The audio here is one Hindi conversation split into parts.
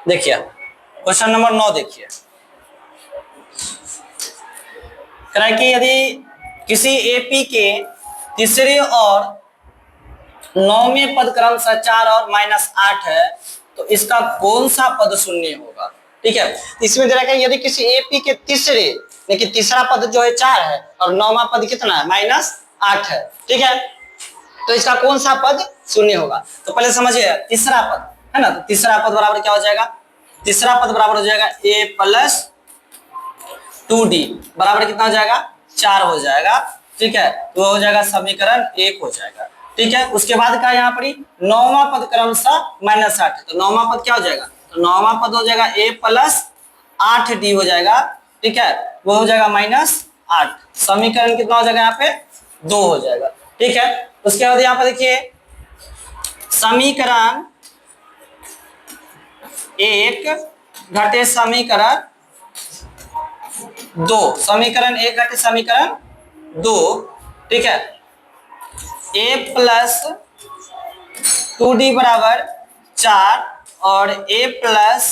देखिए क्वेश्चन नंबर 9 देखिए, कह रहा है कि यदि किसी एपी के तीसरे और 9वें पद क्रमशः 4 और -8 है तो इसका कौन सा पद शून्य होगा। ठीक है, इसमें दे रहा है कि यदि किसी एपी के तीसरे, लेकिन तीसरा पद जो है 4 है और 9वां पद कितना है -8 है। ठीक है, तो इसका कौन सा पद शून्य होगा। तो पहले समझिए, तीसरा पद है ना, तो तीसरा पद बराबर क्या हो जाएगा, तीसरा पद बराबर हो जाएगा a प्लस 2d बराबर कितना हो जाएगा 4 हो जाएगा। ठीक है, तो हो जाएगा समीकरण 1 हो जाएगा। ठीक है, उसके बाद का यहाँ पर 9वां पद क्रमशः -8, तो 9वां पद क्या हो जाएगा, तो 9वां पद हो जाएगा a प्लस 8d हो जाएगा। ठीक है, वो हो जाएगा -8, समीकरण कितना हो जाएगा यहाँ पे 2 हो जाएगा। ठीक है, उसके बाद यहाँ पर देखिए समीकरण 1 घटे समीकरण 2, समीकरण 1 घटे समीकरण 2। ठीक है, a प्लस 2d बराबर 4 और a प्लस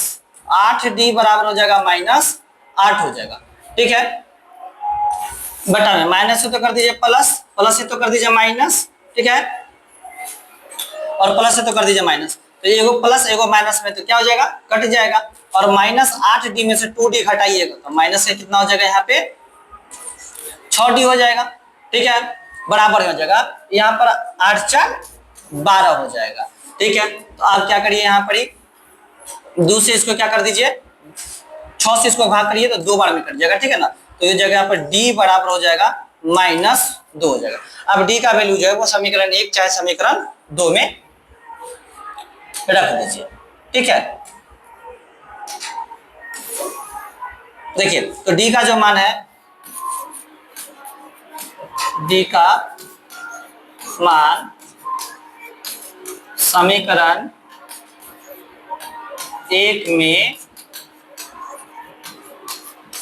8d बराबर हो जाएगा -8 हो जाएगा। ठीक है, बटा में माइनस है तो कर दीजिए प्लस, प्लस है तो कर दीजिए माइनस। ठीक है, और प्लस है तो कर दीजिए माइनस, तो एगो प्लस एगो माइनस में तो क्या हो जाएगा कट जाएगा, और -8d में से 2d घटाइएगा तो माइनस से कितना हो जाएगा यहाँ पे 6d हो जाएगा। ठीक है, बराबर हो जाएगा यहाँ पर 8 4 12 हो जाएगा। ठीक है, तो आप क्या करिए यहाँ पर 2 से इसको क्या कर दीजिए 6 से इसको भाग करिए तो 2 बार में कट जाएगा। ठीक है ना, तो ये जगह पर d बराबर हो जाएगा -2 हो जाएगा। अब d का वैल्यू जो है वो समीकरण 1 चाहे समीकरण 2 में रख दीजिए। ठीक है, देखिए तो d का जो मान है, d का मान समीकरण 1 में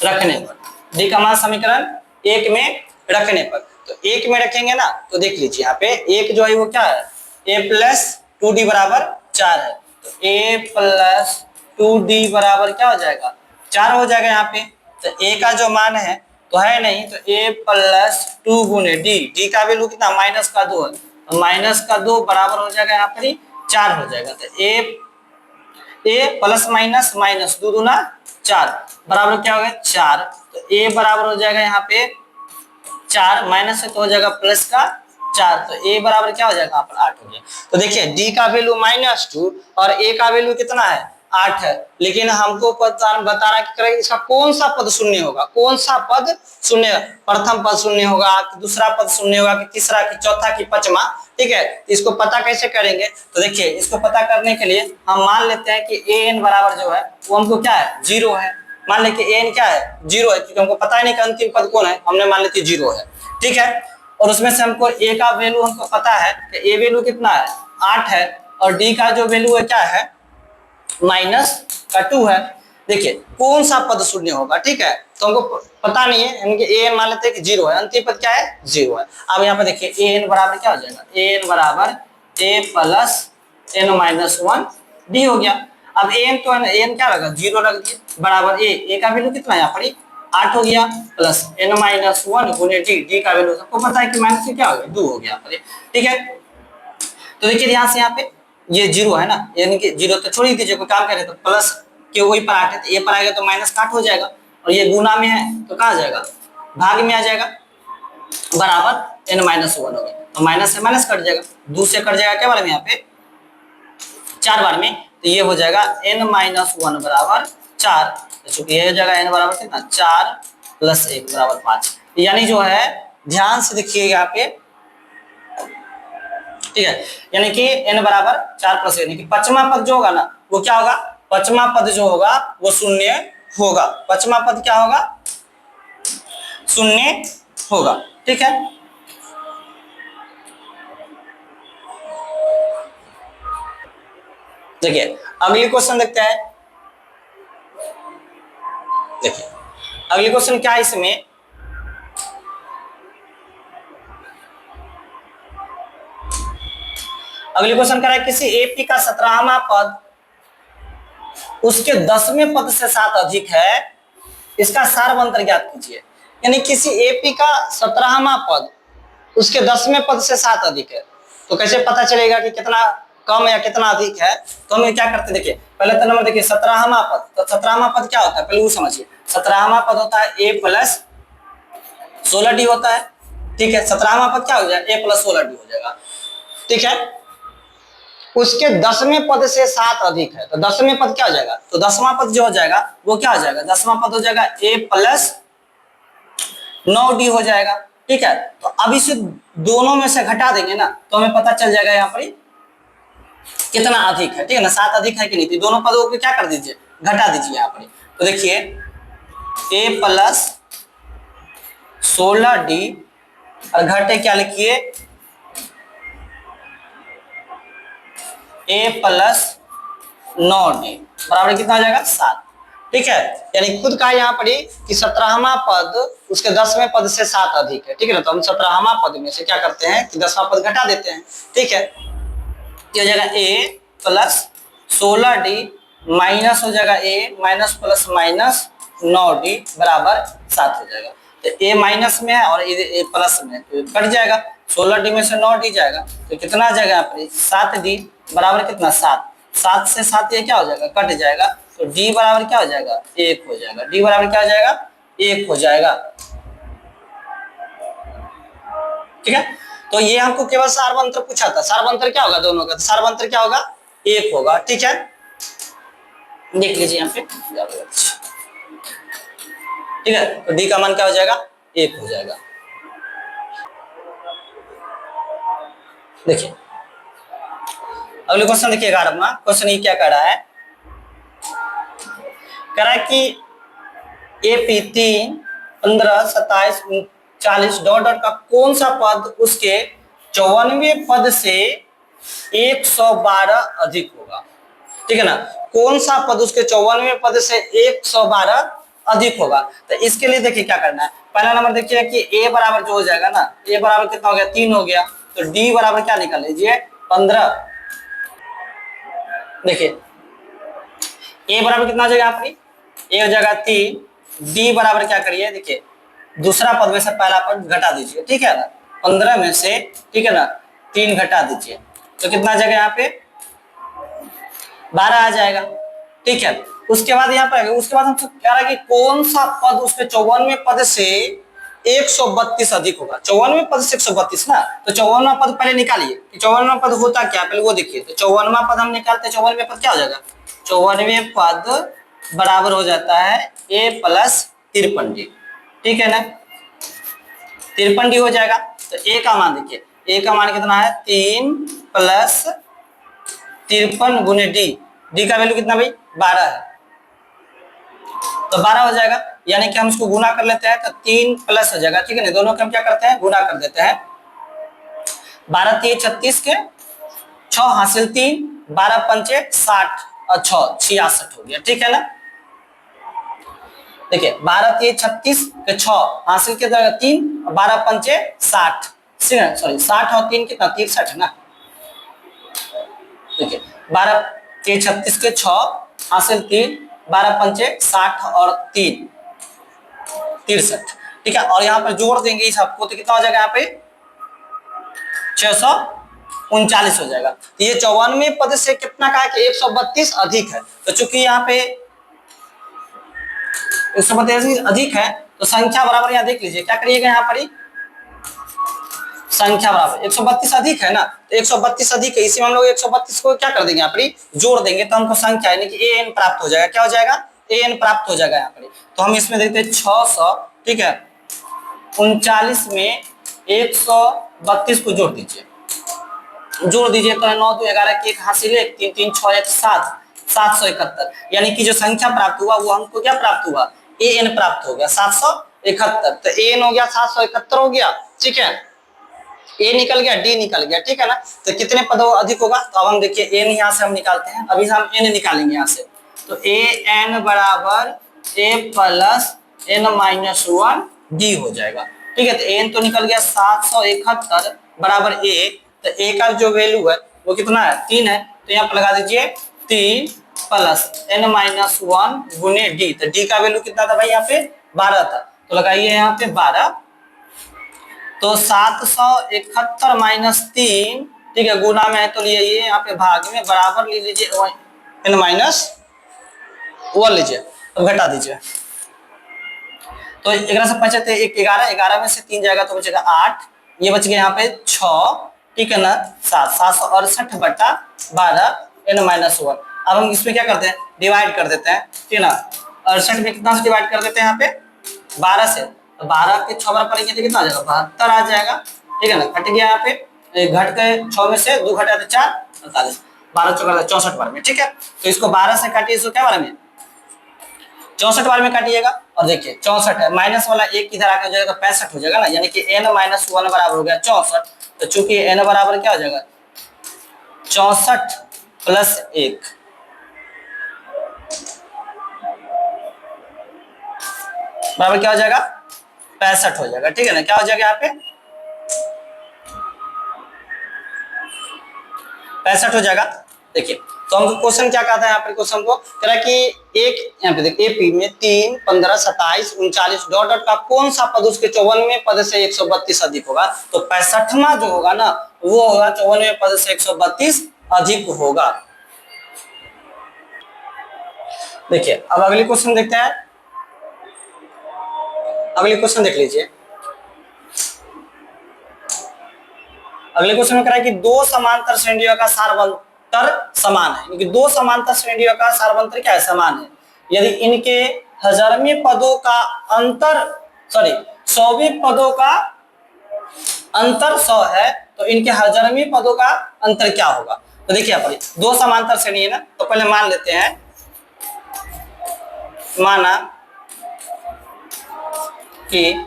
रखने पर, d का मान समीकरण 1 में रखने पर, तो 1 में रखेंगे ना तो देख लीजिए यहाँ पे 1 जो है वो क्या है a प्लस 2d बराबर 4 है, तो a प्लस 2d बराबर क्या हो जाएगा 4 हो जाएगा यहाँ पे। तो a का जो मान है तो है नहीं, तो a प्लस 2 गुने d का वैल्यू कितना -2 है, तो -2 बराबर हो जाएगा यहाँ पर 4 हो जाएगा। तो a प्लस माइनस माइनस 2 दूना 4 बराबर क्या हो गया 4, तो a बराबर हो जाएगा यहाँ पे 4, माइनस से तो हो जाएगा प्लस का 4, तो a बराबर क्या हो जाएगा यहाँ पर 8 हो गया। तो देखिए d का वैल्यू -2 और a का वैल्यू कितना है 8 है, लेकिन हमको बता रहा कि इसका कौन सा पद शून्य होगा, कौन सा पद शून्य, प्रथम पद शून्य होगा कि दूसरा पद शून्य होगा कि तीसरा कि चौथा कि पांचवा। ठीक है, इसको पता कैसे करेंगे, तो देखिए इसको पता करने के लिए हम मान लेते हैं कि an बराबर जो है वो हमको क्या है 0 है। मान ले कि an क्या है 0 है, क्योंकि हमको पता ही नहीं कि अंतिम पद कौन है, हमने मान लेते 0 है। ठीक है, और उसमें से हमको a का वैल्यू हमको पता है कि a वैल्यू कितना है 8 है, और d का जो वैल्यू है क्या है -2 है। देखिए कौन सा पद शून्य होगा। ठीक है, तो हमको पता नहीं है, यानी कि an मान लेते हैं कि 0 है, अंतिम पद क्या है 0 है। अब यहाँ पे देखिए an बराबर क्या हो जाएगा, an बराबर a प्लस n-1 d हो गया। अब an तो n क्या लगा 0 रख दिए, बराबर a का वैल्यू कितना है यहाँ पर 8 हो गया, प्लस n-1 गुने d का वैल्यू सबको पता है कि माइनस से क्या हो गया 2 हो गया। ठीक है, तो देखिए ध्यान से यहाँ पे ये 0 है ना, यानी कि 0 तो छोड़ ही दीजिए, कोई काम करे तो प्लस के वही पर 8 है, तो ये पर आएगा तो माइनस काट हो जाएगा, और ये गुना में है तो कहाँ जाएगा भाग में आ जाएगा, बराबर n-1 हो गया, तो माइनस से माइनस कट जाएगा, 2 से कट जाएगा क्या बार में यहाँ पे 4 बार में, तो ये हो जाएगा n-1 बराबर 4, चूंकि ये हो जाएगा n बराबर कितना 4 प्लस 1 बराबर 5, यानी जो है ध्यान से देखिए यहाँ पे। ठीक है, यानी कि n बराबर 4 प्लस 1, यानी कि पांचवा पद जो होगा ना वो क्या होगा, पांचवा पद जो होगा वो शून्य होगा, पांचवा पद क्या होगा शून्य होगा। ठीक है, देखिए अगली क्वेश्चन देखते हैं। देखिए अगली क्वेश्चन क्या है इसमें, अगली क्वेश्चन कह रहा है किसी एपी का 17वां पद उसके 10वें पद से 7 अधिक है, इसका सार्वंतर ज्ञात कीजिए। यानी किसी एपी का 17वां पद उसके 10वें पद से 7 अधिक है, तो कैसे पता चलेगा कि कितना कम या कितना अधिक है? तो हम क्या करते हैं, देखिए पहले तो नंबर देखिए 17वां पद, तो 17वां पद क्या होता है पहले वो समझिए। 17वां पद होता है a प्लस 16d होता है, ठीक है। 17वां पद क्या हो जाएगा, a प्लस 16d हो जाएगा, ठीक है। उसके 10वें पद से 7 अधिक है, तो 10वें पद क्या हो जाएगा, तो 10वां पद जो हो जाएगा वो क्या हो जाएगा, 10वां पद हो जाएगा a प्लस 9d हो जाएगा, ठीक है। तो अब इसे दोनों में से घटा देंगे ना, तो हमें पता चल जाएगा यहाँ पर कितना अधिक है, ठीक है ना, 7 अधिक है कि नहीं। तो दोनों पदों को क्या कर दीजिए, घटा दीजिए यहाँ पर। तो देखिए a प्लस 16d और घटे क्या लिखिए, a प्लस 9d बराबर कितना हो जाएगा 7, ठीक है। यानी खुद का यहाँ पर कि 17वां पद उसके 10वें पद से 7 अधिक है, ठीक है ना। तो हम 17वां पद में से क्या करते हैं कि 10वां पद घटा देते हैं, ठीक है। हो जाएगा a प्लस 16d माइनस हो जाएगा a minus plus minus 9d बराबर 7 हो जाएगा। तो a माइनस में है और a प्लस में, तो कट जाएगा, 16d में से 9d जाएगा, तो कितना आ जाएगा यहाँ पर 7d बराबर कितना 7, 7 से 7 ये क्या हो जाएगा, कट जाएगा, तो d बराबर क्या हो जाएगा 1 हो जाएगा, d बराबर क्या हो जाएगा 1 हो जाएगा, ठीक है। तो ये हमको केवल सार्वंतर पूछा था, सार्वंतर क्या होगा दोनों का, तो सार्वंतर क्या होगा 1 होगा, ठीक है। देख लीजिए यहाँ पे, ठीक है। तो डी का मान क्या हो जाएगा 1 हो जाएगा। देखिए अगले क्वेश्चन देखिए 11वां क्वेश्चन, ये क्या कर रहा है, कह रहा है कि एपी 3 15 27 40 डॉट डॉट का कौन सा पद उसके 54वें पद से 112 अधिक होगा, ठीक है ना। कौन सा पद उसके 54वें पद से 112 अधिक होगा, तो इसके लिए देखिए क्या करना है। पहला नंबर देखिए कि a बराबर जो हो जाएगा ना, a बराबर कितना हो गया 3 हो गया, तो d बराबर क्या निकाल लीजिए 15। देखिए a बराबर कितना हो जाएगा आपकी, a हो जाएगा 3, d बराबर क्या करिए, देखिए दूसरा पद में से पहला पद घटा दीजिए, ठीक है ना, 15 में से, ठीक है ना, 3 घटा दीजिए, तो कितना आ जाएगा यहाँ पे 12 आ जाएगा, ठीक है। उसके बाद यहाँ पर उसके बाद हमसे कह रहा है कि कौन सा पद उसके 54वें पद से 132 अधिक होगा। 54वें पद से 132 ना, तो 54वां पद पहले निकालिए कि 54वां पद होता क्या, पहले वो देखिए। तो 54वां पद हम निकालते हैं, 54वें पद क्या हो जाएगा, 54वें पद बराबर हो जाता है a प्लस 53d, ठीक है ना, 53d हो जाएगा। तो a का मान देखिए, a का मान कितना है 3 प्लस 53 गुने d का वैल्यू कितना भाई 12 है, तो 12 हो जाएगा। यानी कि हम इसको गुना कर लेते हैं, तो 3 प्लस हो जाएगा, ठीक है ना, दोनों के हम क्या करते हैं गुना कर देते हैं। 12 3 36 के 6 हासिल 3, 12 पंचे 60 और 6 66 हो गया, ठीक है ना। देखिए 12 3 36 के 6 हासिल के 3 और 12 पंचे 60, सॉरी 60 और 3 कितना 63 है ना। देखिए 12 3 36 के 6 हासिल 3, 12 पंचे 60 और 3 63, ठीक है। और यहाँ पर जोड़ देंगे इस सबको, तो कितना हो जाएगा यहाँ पे 639 हो जाएगा। तो ये 54वें पद से कितना कहा कि 132 अधिक है, तो चूंकि यहाँ पे 132 अधिक है, तो संख्या बराबर यहाँ देख लीजिए क्या करिएगा, यहाँ पर संख्या बराबर 132 अधिक है ना, तो 132 अधिक है, इसी में हम लोग 132 को क्या कर देंगे यहाँ पर जोड़ देंगे, तो हमको संख्या यानी कि an प्राप्त हो जाएगा। क्या हो जाएगा an प्राप्त हो जाएगा यहाँ पर। तो हम इसमें देखते हैं 600, ठीक है, 39 में 132 को जोड़ दीजिए, जोड़ दीजिए तो 9 2 11 की 1 हासिल 1 3 3 6 1 7 771, यानी कि जो संख्या प्राप्त हुआ वो हमको क्या प्राप्त हुआ an प्राप्त हो गया 771। तो an हो गया 771 हो गया, ठीक है, a निकल गया d निकल गया, ठीक है ना। तो कितने पद अधिक होगा, तो अब हम देखिए n यहाँ से हम निकालते हैं, अभी हम n निकालेंगे यहाँ से, तो an बराबर a plus n minus 1 d हो जाएगा, ठीक है। तो n तो निकल गया 771 बराबर a, तो a का जो वैल्यू है वो कितना है 3 है, तो यहाँ पर लगा दीजिए 3 प्लस n माइनस 1 गुने डी। तो डी का वैल्यू कितना था भाई यहाँ पे 12 था, तो लगाइए यहाँ पे 12। तो 771 माइनस 3, ठीक है, गुना में है तो लिए ये यहाँ पे भाग में, बराबर ले लीजिए n माइनस 1 लीजिए, तो घटा दीजिए। तो 11 से 5 एक 11, 11 में से 3 जाएगा तो बचेगा 8, ये बच गया यहाँ पे 6, ठीक है ना, 768 बटा 12 n माइनस 1। अब हम इसमें क्या करते हैं, डिवाइड कर देते हैं, ठीक है ना। 68 में कितना से डिवाइड कर देते हैं यहाँ पे 12 से, तो 12 के 6 बार पढ़ेंगे तो कितना आ जाएगा 72 आ जाएगा, ठीक है ना। घट गया यहाँ पे, घट के 6 में से 2 घटा तो 4, 48, 12 चौका 64 बार में, ठीक है। तो इसको 12 से काटिए, इसको क्या बार में 64 बार में काटिएगा। और देखिए 64 है, माइनस वाला एक इधर आकर हो जाएगा 65 हो जाएगा ना, यानी कि n माइनस 1 बराबर हो गया 64। तो चूंकि n बराबर क्या हो जाएगा 64 प्लस 1, बराबर क्या हो जाएगा 65 हो जाएगा, ठीक है ना। क्या हो जाएगा यहाँ पे 65 हो जाएगा। देखिए तो हमको क्वेश्चन क्या कहता है यहाँ पर, क्वेश्चन को कह रहा है कि एक यहाँ पे देखिए एपी में 3, 15, 27, 39 डॉट डॉट का कौन सा पद उसके 54वें पद से 132 अधिक होगा। तो 65वां जो होगा ना वो होगा 54वें पद से 132 अधिक होगा। देखिए अब अगली क्वेश्चन देखते हैं, अगली क्वेश्चन देख लीजिए। अगले क्वेश्चन में कह रहा है कि दो समांतर श्रेणियों का सारवंतर समान है, यानी दो समांतर श्रेणियों का सारवंतर क्या है समान है, यदि इनके हजारवें पदों का अंतर, सॉरी 100वें पदों का अंतर 100 है, तो इनके हजारवें पदों का अंतर क्या होगा। तो देखिए यहाँ पर दो समांतर श्रेणी है ना, तो पहले मान लेते हैं, माना कि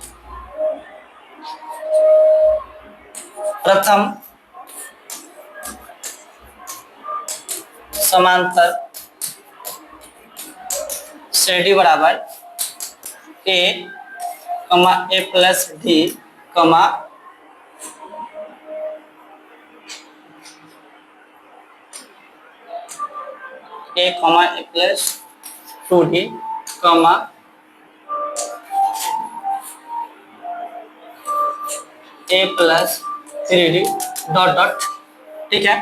प्रथम समांतर श्रेणी बराबर a, a plus D, a plus 2d, a plus 3d dot dot, ठीक है।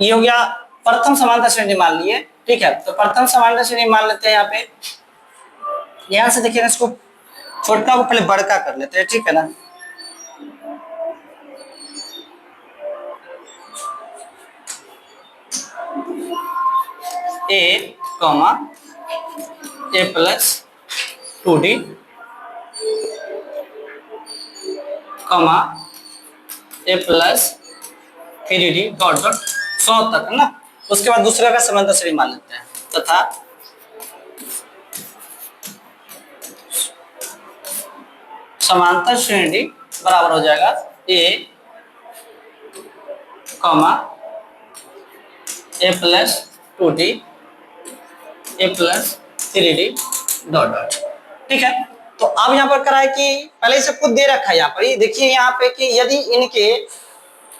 ये हो गया प्रथम समांतर श्रेणी मान लिए, ठीक है। तो प्रथम समांतर श्रेणी मान लेते हैं यहाँ पे, यहां से देखिए इसको छोटा को पहले बड़का कर लेते हैं, ठीक है ना। a, a plus 2d, a plus 3d dot dot 100 तक ना। उसके बाद दूसरा का समांतर श्रेणी मान लेते हैं, तथा समांतर श्रेणी बराबर हो जाएगा a, a plus 2d, a plus 3d dot dot, ठीक है। तो अब यहाँ पर करा है कि पहले से खुद दे रखा है यहाँ पर, देखिए यहाँ पे कि यदि इनके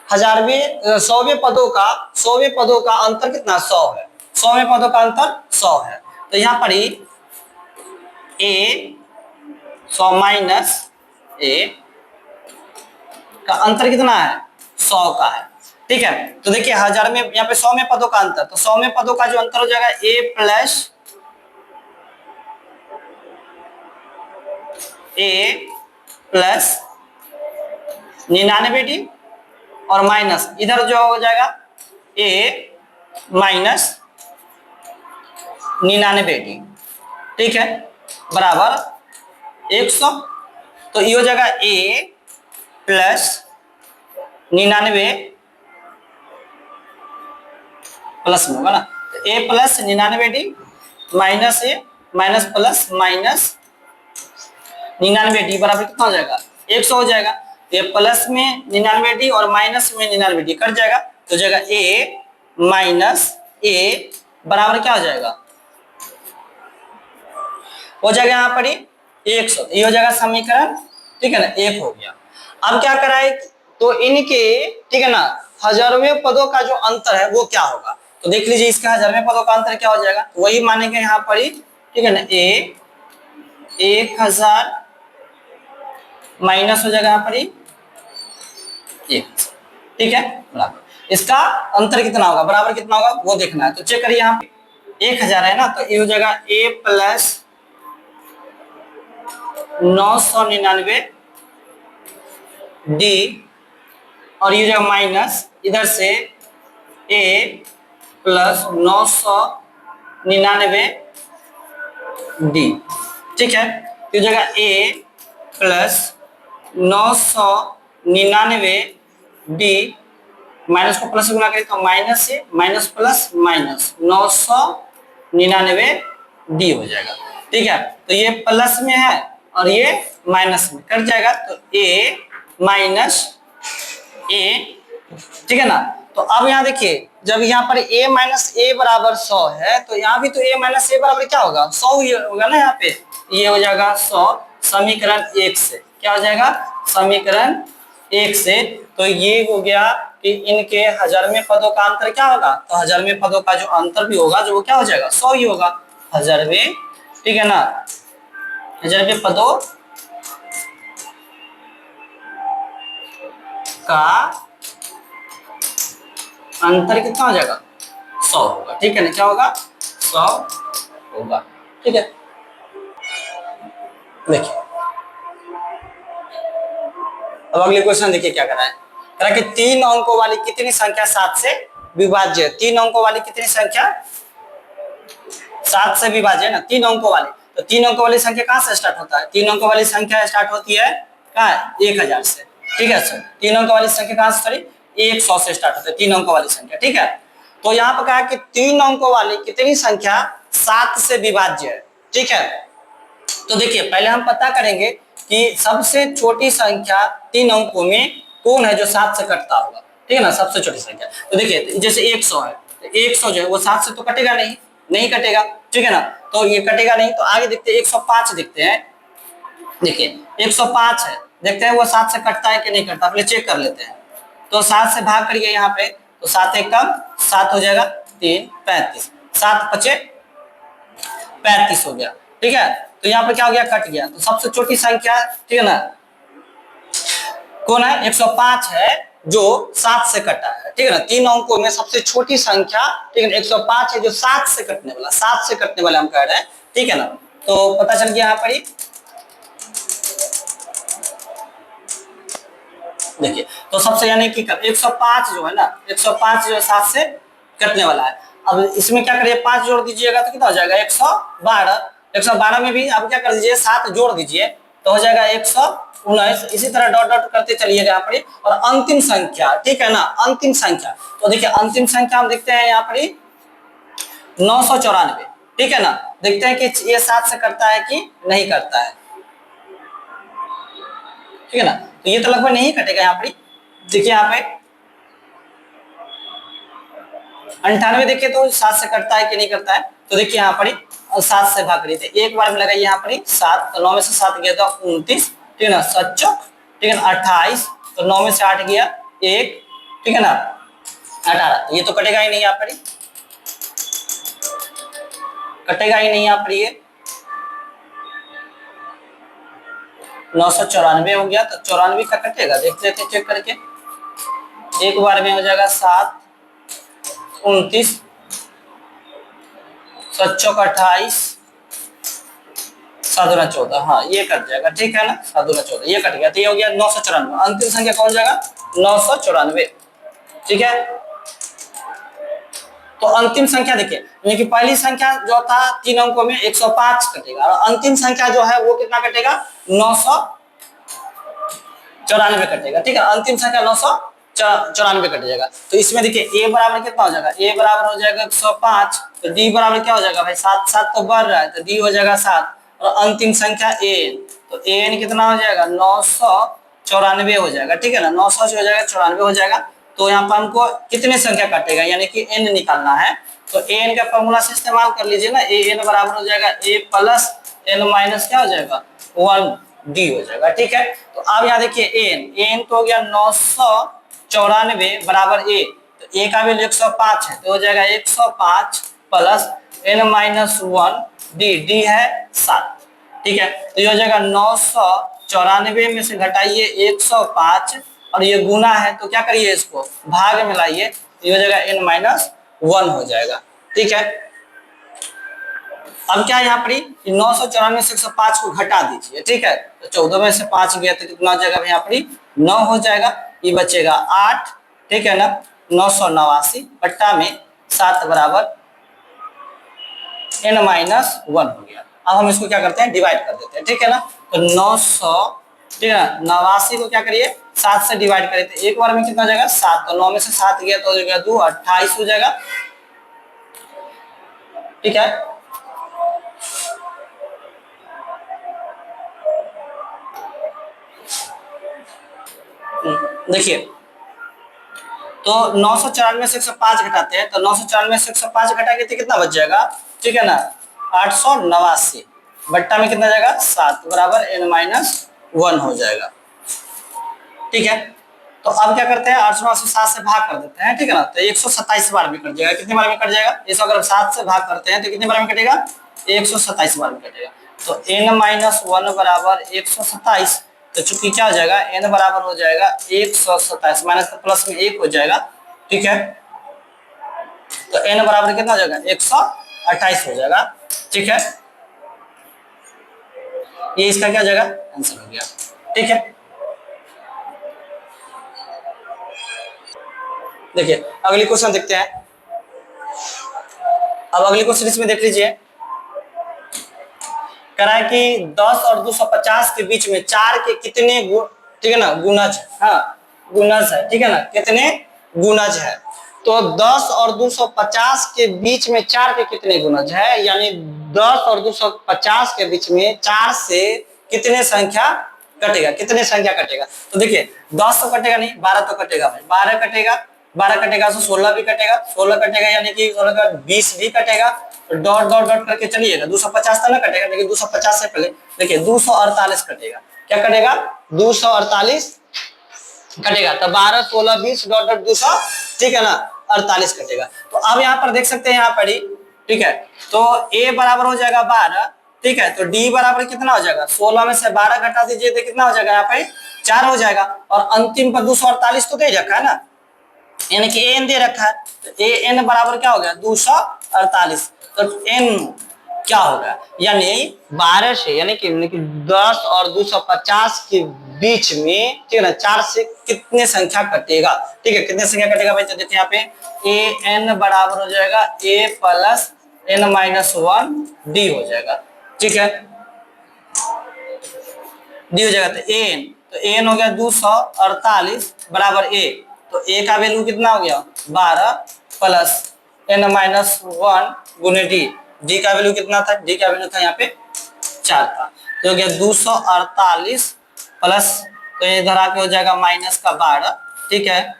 हजारवें 100वें पदों का अंतर कितना 100 है, 100वें पदों का अंतर 100 है, तो यहाँ पर ही a 100 माइनस a का अंतर कितना है 100 का है, ठीक है। तो देखिए हजार में यहाँ पे 100वें पदों का अंतर, तो 100वें पदों का जो अंतर हो जाएगा a प्लस 99d और माइनस इधर जो हो जाएगा a माइनस 99d, ठीक है, बराबर 100। तो ये हो जाएगा a प्लस 99 प्लस में होगा ना, तो a plus 99d minus a minus plus minus 99d बराबर कितना हो जाएगा 100 हो जाएगा। ये प्लस में 99d और माइनस में 99d कट जाएगा, तो जाएगा a माइनस a बराबर क्या हो जाएगा, हो जाएगा यहाँ पर 100। ये हो जाएगा समीकरण, ठीक है ना, 1 हो गया। अब क्या कराए, तो इनके, ठीक है ना, हजारवें पदों का जो अंतर है वो क्या होगा। तो देख लीजिए इसका हजारवें पदों का अंतर क्या हो जाएगा, तो वही मानेंगे यहाँ पर ही, ठीक है ना, 1000 माइनस हो जाएगा यहाँ पर ही 1000, ठीक है, बराबर। इसका अंतर कितना होगा, बराबर कितना होगा वो देखना है। तो चेक करिए यहाँ पे 1000 है ना, तो ये हो जाएगा a प्लस 999 डी, और ये जो माइनस इधर से a प्लस 999 डी, ठीक है। तो जगह a प्लस 999 डी, माइनस को प्लस से गुणा करें तो माइनस से माइनस प्लस माइनस 999 डी हो जाएगा, ठीक है। तो ये प्लस में है और ये माइनस में कट जाएगा, तो a माइनस a, ठीक है ना। तो अब यहाँ देखिए जब यहाँ पर a माइनस a बराबर 100 है, तो यहाँ भी तो a माइनस a बराबर क्या होगा, 100 ही होगा ना। यहाँ पे ये हो जाएगा 100 समीकरण 1 से, क्या हो जाएगा, समीकरण 1 से। तो ये हो गया कि इनके हजारवें पदों का अंतर क्या होगा, तो हजारवें पदों का जो अंतर भी होगा जो वो क्या हो जाएगा, 100 ही होगा हजारवें, ठीक है ना। हजारवें पदों का अंतर कितना हो जाएगा, 100 होगा, ठीक है ना, क्या होगा, 100 होगा, ठीक है। देखिए अब अगले क्वेश्चन देखिए क्या करा है, करा कि 3 अंकों वाली कितनी संख्या 7 से विभाज्य है। 3 अंकों वाली कितनी संख्या 7 से विभाज्य है ना, 3 अंकों वाली। तो 3 अंकों वाली संख्या कहां से स्टार्ट होता है, 3 अंकों वाली संख्या स्टार्ट होती है कहां, 1000 से, ठीक है सर। 3 अंकों वाली संख्या कहां से, सॉरी 100 से स्टार्ट होती है 3 अंकों वाली संख्या, ठीक है। तो यहाँ पर कहा कि 3 अंकों वाली कितनी संख्या 7 से विभाज्य है, ठीक है। तो देखिए पहले हम पता करेंगे कि सबसे छोटी संख्या 3 अंकों में कौन है जो 7 से कटता होगा, ठीक है ना, सबसे छोटी संख्या। तो देखिए जैसे 100 है, तो 100 जो है वो 7 से तो कटेगा नहीं, नहीं कटेगा, ठीक है ना। तो ये कटेगा नहीं, तो आगे देखते हैं 105 देखते हैं। देखिए 105 है, देखते हैं वो 7 से कटता है कि नहीं कटता, पहले चेक कर लेते हैं। तो 7 से भाग करिए यहाँ पे, तो 7 एक कम 7 हो जाएगा, 3 35, 7 बचे 35 हो गया, ठीक है। तो यहाँ पे क्या हो गया, कट गया। तो सबसे छोटी संख्या, ठीक है ना, कौन है, 105 है जो 7 से कटा है, ठीक है ना। 3 अंकों में सबसे छोटी संख्या, ठीक है ना, 105 है जो 7 से कटने वाला, 7 से कटने वाला हम कह रहे हैं, ठीक है ना। तो पता चल गया यहाँ पर ही, देखिए तो सबसे यानी कि 105 जो है ना, 105 जो 7 से कटने वाला है। अब इसमें क्या करिए, 5 जोड़ दीजिएगा तो कितना हो जाएगा, 112। 112 में भी आप क्या कर दीजिए, 7 जोड़ दीजिए तो हो जाएगा 119। इसी तरह डॉट डॉट करते चलिएगा यहाँ पर। और अंतिम संख्या, ठीक है ना, अंतिम संख्या, तो देखिए अंतिम संख्या हम देखते हैं यहाँ पर 994, ठीक है ना। देखते हैं कि ये 7 से करता है कि नहीं करता है, ठीक है ना। तो ये तो लगभग नहीं कटेगा यहाँ पर। देखिए यहाँ पे 98 देखिए तो 7 से कटता है कि नहीं करता है। तो देखिए यहाँ पर 7 से भाग रही थी, एक बार में लगाइए यहाँ पर 7, तो 9 में से 7 गया तो 29, ठीक है ना, 7 चौक, ठीक है ना, 28, तो 9 में से 8 गया 1, ठीक है ना, 18। ये तो कटेगा ही नहीं यहाँ पर, कटेगा ही नहीं यहाँ पर, ये 994 हो गया। तो 94 का कटेगा, देख लेते चेक करके, एक बार में हो जाएगा 7, 29, 7 चौक 28, 7 दूना 14, हाँ ये कट जाएगा, ठीक है ना, 7 दूना 14 ये कट गया। तो ये हो गया 994। अंतिम संख्या कौन जाएगा, 994, ठीक है। तो अंतिम संख्या देखिए, यानी कि पहली संख्या जो था 3 अंकों में 105 कटेगा, और अंतिम संख्या जो है वो कितना कटेगा, 994 कटेगा, ठीक है। अंतिम संख्या 994 कट जाएगा। तो इसमें देखिए a बराबर कितना हो जाएगा, a बराबर हो जाएगा 105, तो d बराबर क्या हो जाएगा भाई, 7 7 तो बढ़ रहा है, तो d हो जाएगा 7, और अंतिम संख्या an, तो an कितना हो जाएगा, 994 हो जाएगा, ठीक है ना, 900 हो जाएगा, 94 हो जाएगा। तो यहाँ पर हमको कितने संख्या कटेगा, यानी कि n निकालना है। तो an का फॉर्मूला से इस्तेमाल कर लीजिए ना, an बराबर हो जाएगा a प्लस n माइनस क्या हो जाएगा 1d हो जाएगा, ठीक है। तो अब यहाँ देखिए an तो हो गया 994, 94 बराबर a, तो a का वैल्यू 105 है तो हो जाएगा 105 प्लस n-1 d है 7। ठीक है, तो ये हो जाएगा 994 में से घटाइए 105 और ये गुना है तो क्या करिए इसको भाग में लाइए, ये हो जाएगा n-1 हो जाएगा। ठीक है, अब क्या यहाँ पर 994 से 105 को घटा दीजिए। ठीक है, तो 14 में से 5 गया तो कितना हो जाएगा यहाँ पर 9 हो जाएगा, ये बचेगा 8। ठीक है ना, 989 बट्टा में 7 बराबर n-1 हो गया। अब हम इसको क्या करते हैं डिवाइड कर देते हैं। ठीक है ना, तो 900 ठीक है 89 को क्या करिए 7 से डिवाइड करिए तो एक बार में कितना हो जाएगा 7, तो 9 में से 7 गया तो हो जाएगा 2 28 हो जाएगा। ठीक है, देखिए तो 994 से 105 घटाते हैं तो 994 से 105 घटाएंगे तो कितना बच जाएगा। ठीक है ना, 889 बट्टा में कितना जाएगा 7 बराबर n-1 हो जाएगा। ठीक है, तो अब क्या करते हैं 889 7 से भाग कर देते हैं। ठीक है ना, तो 127 बार में कट जाएगा। कितने बार में कट जाएगा, इसको अगर 7 से भाग करते हैं तो कितने बार में कटेगा 127 बार में कटेगा। तो n-1 बराबर 127, तो चूंकि क्या हो जाएगा n बराबर हो जाएगा 127 माइनस प्लस में 1 हो जाएगा। ठीक है, तो n बराबर कितना हो जाएगा 128 हो जाएगा। ठीक है, ये इसका क्या हो जाएगा आंसर हो गया। ठीक है, देखिए अगली क्वेश्चन देखते हैं। अब अगली क्वेश्चन इसमें देख लीजिए, कह रहा है कि 10 और 250 के बीच में 4 के कितने ठीक है ना गुणज है। हाँ गुणज है। ठीक है ना, कितने गुणज है, तो 10 और 250 के बीच में 4 के कितने गुणज है, यानी 10 और 250 के बीच में 4 से कितने संख्या कटेगा, कितने संख्या कटेगा। तो देखिए 10 तो कटेगा नहीं, 12 तो कटेगा भाई, 12 कटेगा, 12 कटेगा तो 16 भी कटेगा, 16 कटेगा यानी कि 16 का 20 भी कटेगा, तो डॉट डॉट डॉट करके चलिएगा 250 तो ना कटेगा, लेकिन 250 से पहले देखिए 248 कटेगा। क्या कटेगा 248 कटेगा, तो 12 16 20 डॉट डॉट 200 ठीक है ना 48 कटेगा। तो अब यहाँ पर देख सकते हैं यहाँ पर ही ठीक है, तो a बराबर हो जाएगा 12। ठीक है, तो d बराबर कितना हो जाएगा 16 में से 12 घटा दीजिए तो कितना हो जाएगा यहाँ पे 4 हो जाएगा, और अंतिम पर 248 तो दे रखा है ना, यानी कि an दे रखा है, तो an बराबर क्या हो गया 248। तो n क्या होगा, यानी 12 से यानी कि 10 और 250 के बीच में ठीक है ना 4 से कितने संख्या कटेगा। ठीक है, कितने संख्या कटेगा भाई, तो देखिए यहाँ पे an बराबर हो जाएगा a प्लस n-1 d हो जाएगा। ठीक है, d हो जाएगा, तो an हो गया 248 बराबर a, तो a का वैल्यू कितना हो गया 12 प्लस n-1 गुने d का वैल्यू कितना था, d का वैल्यू था यहाँ पे 4 था, तो हो गया 248 प्लस, तो ये इधर आके हो जाएगा माइनस का 12। ठीक है,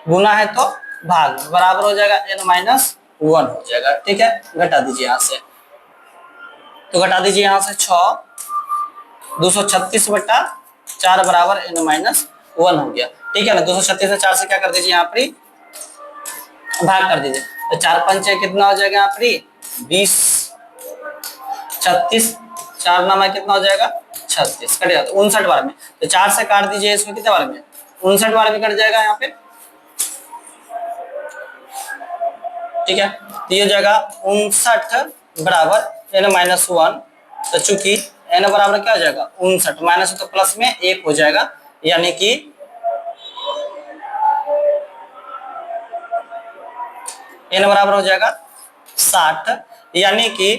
गुना है तो भाग बराबर हो जाएगा n-1 हो जाएगा। ठीक है, घटा दीजिए यहाँ से, तो घटा दीजिए यहाँ से 6 236 बट्टा 4 बराबर n-1 हो गया। ठीक है ना, 236 से 4 से क्या कर दीजिए यहाँ पर भाग कर दीजिए, तो 4 पंचे कितना हो जाएगा यहाँ पर 20 36 4 नामा कितना हो जाएगा 36 कटेगा, तो 59 बार में, तो 4 से काट दीजिए इसमें कितने बार में 59 बार में कट जाएगा यहाँ पे। ठीक है, तो ये हो जाएगा 59 बराबर n-1, तो चूंकि n बराबर क्या हो जाएगा 59 माइनस तो प्लस में 1 हो जाएगा, यानी कि n बराबर हो जाएगा 60, यानी कि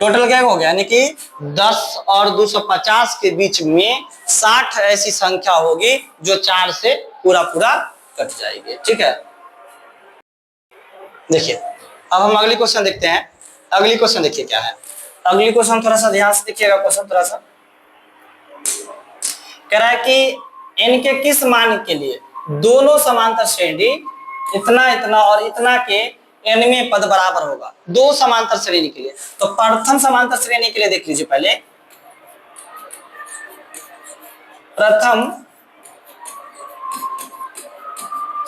टोटल क्या हो गया, यानी कि 10 और 250 के बीच में 60 ऐसी संख्या होगी जो 4 से पूरा पूरा कट जाएगी। ठीक है, देखिए अब हम अगली क्वेश्चन देखते हैं। अगली क्वेश्चन देखिए क्या है, अगली क्वेश्चन थोड़ा सा ध्यान से देखिएगा, क्वेश्चन थोड़ा सा कह रहा है कि n के किस मान के लिए दोनों समांतर श्रेणी इतना इतना और इतना के nवें पद बराबर होगा दो समांतर श्रेणी के लिए। तो प्रथम समांतर श्रेणी के लिए देख लीजिए पहले, प्रथम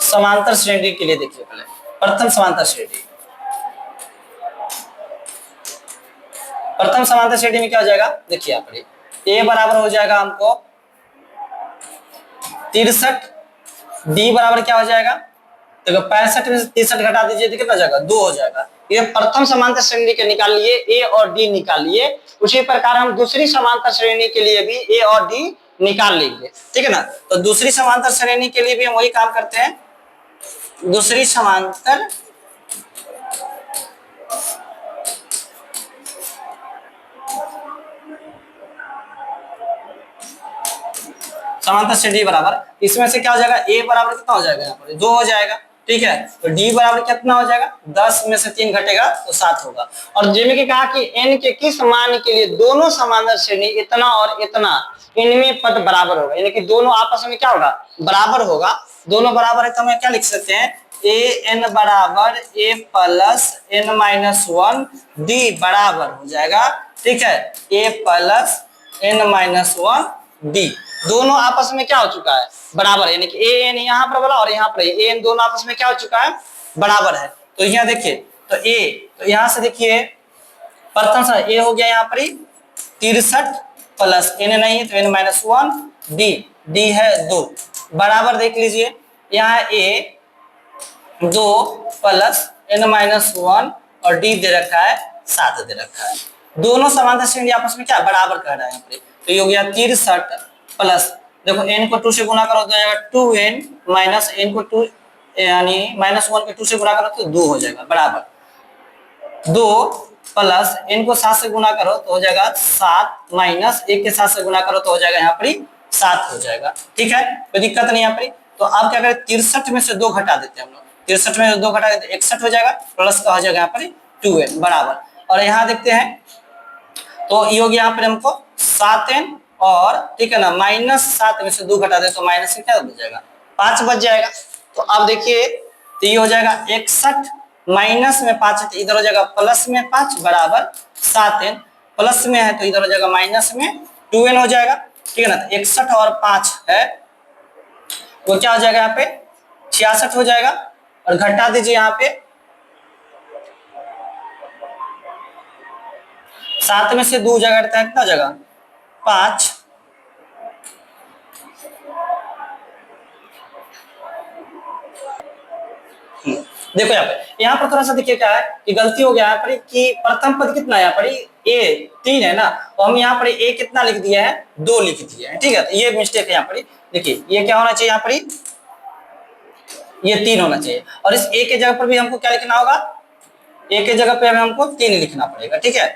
समांतर श्रेणी के लिए देखिए पहले, प्रथम समांतर श्रेणी, प्रथम समांतर श्रेणी में क्या हो जाएगा, देखिए यहाँ पर a बराबर हो जाएगा हमको 63, d बराबर क्या हो जाएगा, देखो 65 में से 63 घटा दीजिए तो कितना हो जाएगा, 2 हो जाएगा। ये प्रथम समांतर श्रेणी के निकाल लिए, a और d निकाल लिए। उसी प्रकार हम दूसरी समांतर श्रेणी के लिए भी a और d निकाल लेंगे, ठीक है ना। तो दूसरी समांतर श्रेणी के लिए भी हम वही काम करते हैं, दूसरी समांतर श्रेणी बराबर, इसमें से क्या हो जाएगा, a बराबर कितना हो जाएगा, यहाँ पर 2 हो जाएगा, ठीक है। तो d बराबर कितना हो जाएगा, 10 में से 3 घटेगा तो 7 होगा। और जिनमें कि कहा कि n के किस मान के लिए दोनों समांतर श्रेणी इतना और इतना इनमें पद बराबर होगा, यानी कि दोनों आपस में क्या होगा, बराबर होगा। दोनों बराबर है तो हम क्या लिख सकते हैं, a n बराबर a plus n minus 1 d बराबर हो जाएगा, ठीक है, a plus n minus 1 d। दोनों आपस में क्या हो चुका है, बराबर, यानी कि a n यहाँ पर बोला और यहाँ पर a n दोनों आपस में क्या हो चुका है, बराबर है। तो यहाँ देखिए, तो a, तो यहाँ से देखिए प्रथम से a हो गया यहाँ पर 63 प्लस n नहीं है तो n माइनस 1 d है 2 बराबर, देख लीजिए यहाँ a 2 प्लस n माइनस 1 और d दे रखा है 7 दे रखा है। दोनों समांतर श्रेणी आपस में क्या बराबर कर रहा है यहाँ पर। तो ये हो गया 63 प्लस, देखो n को 2 से गुना करो तो जाएगा 2n माइनस n को 2 यानी माइनस 1 को 2 से गुना करो तो 2 हो जाएगा बराबर 2 प्लस n को 7 से गुना करो तो हो जाएगा 7 माइनस 1 के 7 से गुना करो तो हो जाएगा यहाँ पर 7 हो जाएगा, ठीक है, कोई दिक्कत नहीं यहाँ पर। तो अब क्या करें, 63 में से 2 घटा देते हैं हम लोग, 63 में से 2 घटा देते 61 हो जाएगा, प्लस का हो जाएगा यहाँ पर 2n बराबर। और यहाँ देखते हैं तो ये हो गया यहाँ पर हमको 7n और, ठीक है ना, माइनस 7 में से 2 घटा दे तो माइनस से क्या बच जाएगा, 5 बच जाएगा। तो अब देखिए तो ये हो जाएगा 61 माइनस में 5 तो इधर हो जाएगा प्लस में 5 बराबर 7n, प्लस में है तो इधर हो जाएगा माइनस में 2n हो जाएगा, ठीक है ना। तो 61 और 5 है वो क्या हो जाएगा यहाँ पे 66 हो जाएगा। और घटा दीजिए यहाँ पे 7 में से 2 जगह घटता है कितना जगह 5, देखो यहाँ पर थोड़ा सा देखिए क्या है कि गलती हो गया यहाँ पर कि प्रथम पद कितना है यहाँ पर a 3 है ना, तो हम यहाँ पर a कितना लिख दिया है 2 लिख दिया है, ठीक है। तो ये मिस्टेक है यहाँ पर, देखिए ये क्या होना चाहिए यहाँ पर ये 3 होना चाहिए और इस a के जगह पर भी हमको क्या लिखना होगा, a के जगह पे हमको 3 लिखना पड़ेगा, ठीक है,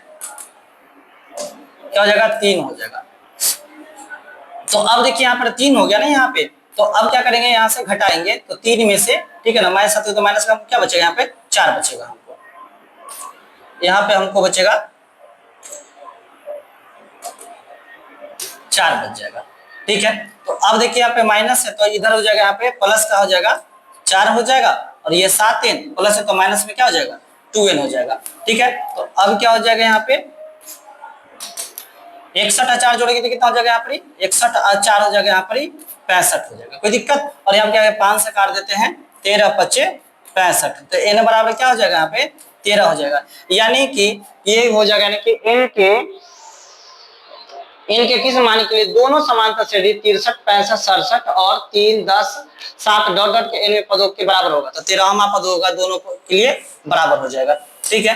क्या हो जाएगा 3 हो जाएगा। तो अब देखिए यहाँ पर 3 हो गया ना यहाँ पे, तो अब क्या करेंगे यहाँ से घटाएंगे तो 3 में से, ठीक है ना, माइनस 7 तो माइनस का क्या बचेगा यहाँ पे 4 बचेगा हमको, यहाँ पे हमको बचेगा 4 बच जाएगा, ठीक है। तो अब देखिए यहाँ पे माइनस है तो इधर हो जाएगा यहाँ पे प्लस का हो जाएगा 4 हो जाएगा और ये 7n प्लस है तो माइनस में क्या हो जाएगा 2n हो जाएगा, ठीक है। तो अब क्या हो जाएगा यहाँ पे 61 और 4 जोड़ेंगे तो कितना हो जाएगा यहाँ पर 61 और 4 हो जाएगा यहाँ पर 65 हो जाएगा, कोई दिक्कत। और यहाँ क्या 5 से काट देते हैं 13 पच्चे 65, तो n बराबर क्या हो जाएगा यहाँ पे 13 हो जाएगा, यानी कि ये हो जाएगा, यानी कि n के किस मान के लिए दोनों समांतर श्रेणी 63 65 67 और 3 10 7 डॉट डॉट के n में पदों के बराबर होगा, तो 13वां पद होगा दोनों के लिए बराबर हो जाएगा, ठीक है।